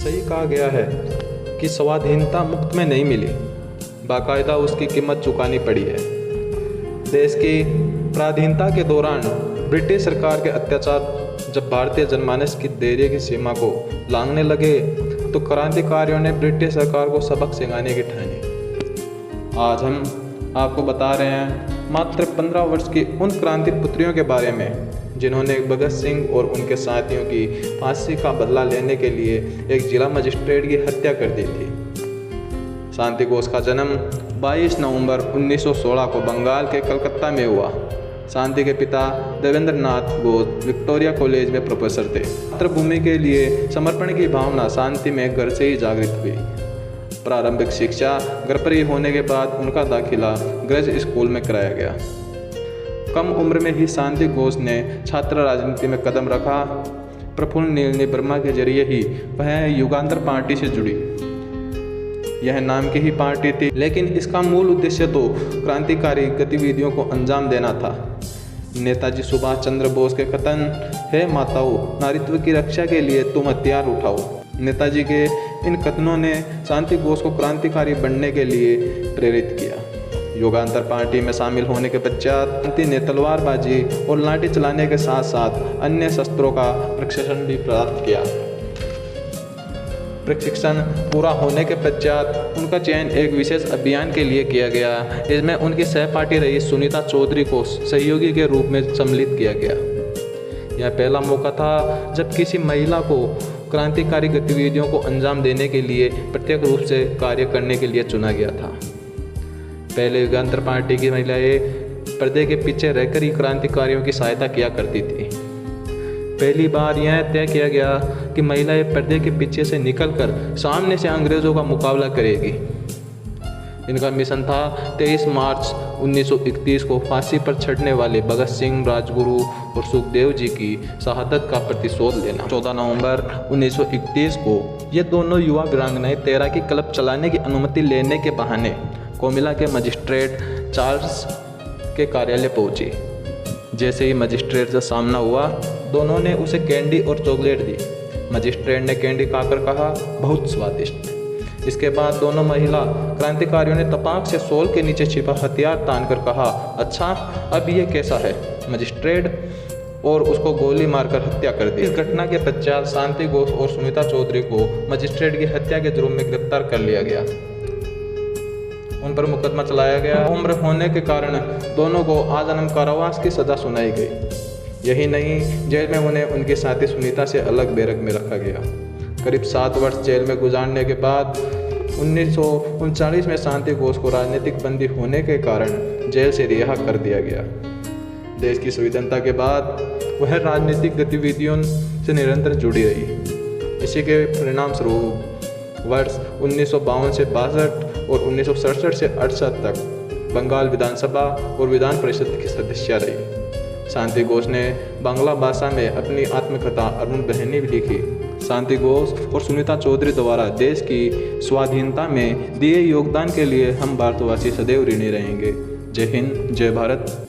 सही कहा गया है कि स्वाधीनता मुफ्त में नहीं मिली, बाकायदा उसकी कीमत चुकानी पड़ी है। देश की पराधीनता के दौरान ब्रिटिश सरकार के अत्याचार जब भारतीय जनमानस की धैर्य की सीमा को लांघने लगे तो क्रांतिकारियों ने ब्रिटिश सरकार को सबक सिखाने की ठानी। आज हम आपको बता रहे हैं मात्र 15 वर्ष की उन क्रांति पुत्रियों के बारे में जिन्होंने भगत सिंह और उनके साथियों की फांसी का बदला लेने के लिए एक जिला मजिस्ट्रेट की हत्या कर दी थी। शांति घोष का जन्म 22 नवंबर 1916 को बंगाल के कलकत्ता में हुआ। शांति के पिता देवेंद्र नाथ घोष विक्टोरिया कॉलेज में प्रोफेसर थे। मातृभूमि के लिए समर्पण की भावना शांति में घर से ही जागृत हुई। प्रारंभिक शिक्षा घर पर ही होने के बाद उनका दाखिला गृह स्कूल में कराया गया। कम उम्र में ही शांति घोष ने छात्र राजनीति में कदम रखा। प्रफुल्ल नील वर्मा के जरिए ही वह युगांतर पार्टी से जुड़ी। यह नाम की ही पार्टी थी, लेकिन इसका मूल उद्देश्य तो क्रांतिकारी गतिविधियों को अंजाम देना था। नेताजी सुभाष चंद्र बोस के कथन, हे माताओं, नारीत्व की रक्षा के लिए तुम हथियार उठाओ। नेताजी के इन कथनों ने शांति घोष को क्रांतिकारी बनने के लिए प्रेरित किया। युगांतर पार्टी में शामिल होने के पश्चात शांति ने तलवारबाजी और लाठी चलाने के साथ साथ अन्य शस्त्रों का प्रशिक्षण भी प्राप्त किया। प्रशिक्षण पूरा होने के पश्चात उनका चयन एक विशेष अभियान के लिए किया गया। इसमें उनकी सहपाठी रही सुनीता चौधरी को सहयोगी के रूप में सम्मिलित किया गया। यह पहला मौका था जब किसी महिला को क्रांतिकारी गतिविधियों को अंजाम देने के लिए प्रत्यक्ष रूप से कार्य करने के लिए चुना गया था। पहले युगांतर पार्टी की महिलाएं पर्दे के पीछे रहकर ही क्रांतिकारियों की सहायता किया करती थी। पहली बार यह तय किया गया कि महिलाएं पर्दे के पीछे से निकलकर सामने से अंग्रेज़ों का मुकाबला करेगी। इनका मिशन था 23 मार्च 1931 को फांसी पर चढ़ने वाले भगत सिंह, राजगुरु और सुखदेव जी की शहादत का प्रतिशोध लेना। 14 नवंबर 1931 को ये दोनों युवा वीरांगनाएं तैराकी क्लब चलाने की अनुमति लेने के बहाने कोमिला के मजिस्ट्रेट चार्ल्स के कार्यालय पहुंची। जैसे ही मजिस्ट्रेट से सामना हुआ, दोनों ने उसे कैंडी और चॉकलेट दी। मजिस्ट्रेट ने कैंडी खाकर कहा, बहुत स्वादिष्ट। इसके बाद दोनों महिला क्रांतिकारियों ने तपाक से शॉल के नीचे छिपा हथियार तानकर कहा, अच्छा अब ये कैसा है मजिस्ट्रेट, और उसको गोली मारकर हत्या कर दी। इस घटना के पश्चात शांति घोष और सुनीता चौधरी को मजिस्ट्रेट की हत्या के जुर्म में गिरफ्तार कर लिया गया। उन पर मुकदमा चलाया गया। उम्र होने के कारण दोनों को आजीवन कारावास की सजा सुनाई गई। यही नहीं, जेल में उन्हें उनके साथी सुनीता से अलग बैरक में रखा गया। करीब 7 वर्ष जेल में गुजारने के बाद 1939 में शांति घोष को राजनीतिक बंदी होने के कारण जेल से रिहा कर दिया गया। देश की स्वतंत्रता के बाद वह राजनीतिक गतिविधियों से निरंतर जुड़ी रही। इसी के परिणाम स्वरूप वर्ष 1952 से 62 और 1967 से 68 तक बंगाल विधानसभा और विधान परिषद की सदस्य रही। शांति घोष ने बांग्ला भाषा में अपनी आत्मकथा अरुण बहनी भी लिखी। शांति घोष और सुनीता चौधरी द्वारा देश की स्वाधीनता में दिए योगदान के लिए हम भारतवासी सदैव ऋणी रहेंगे। जय हिंद, जय भारत।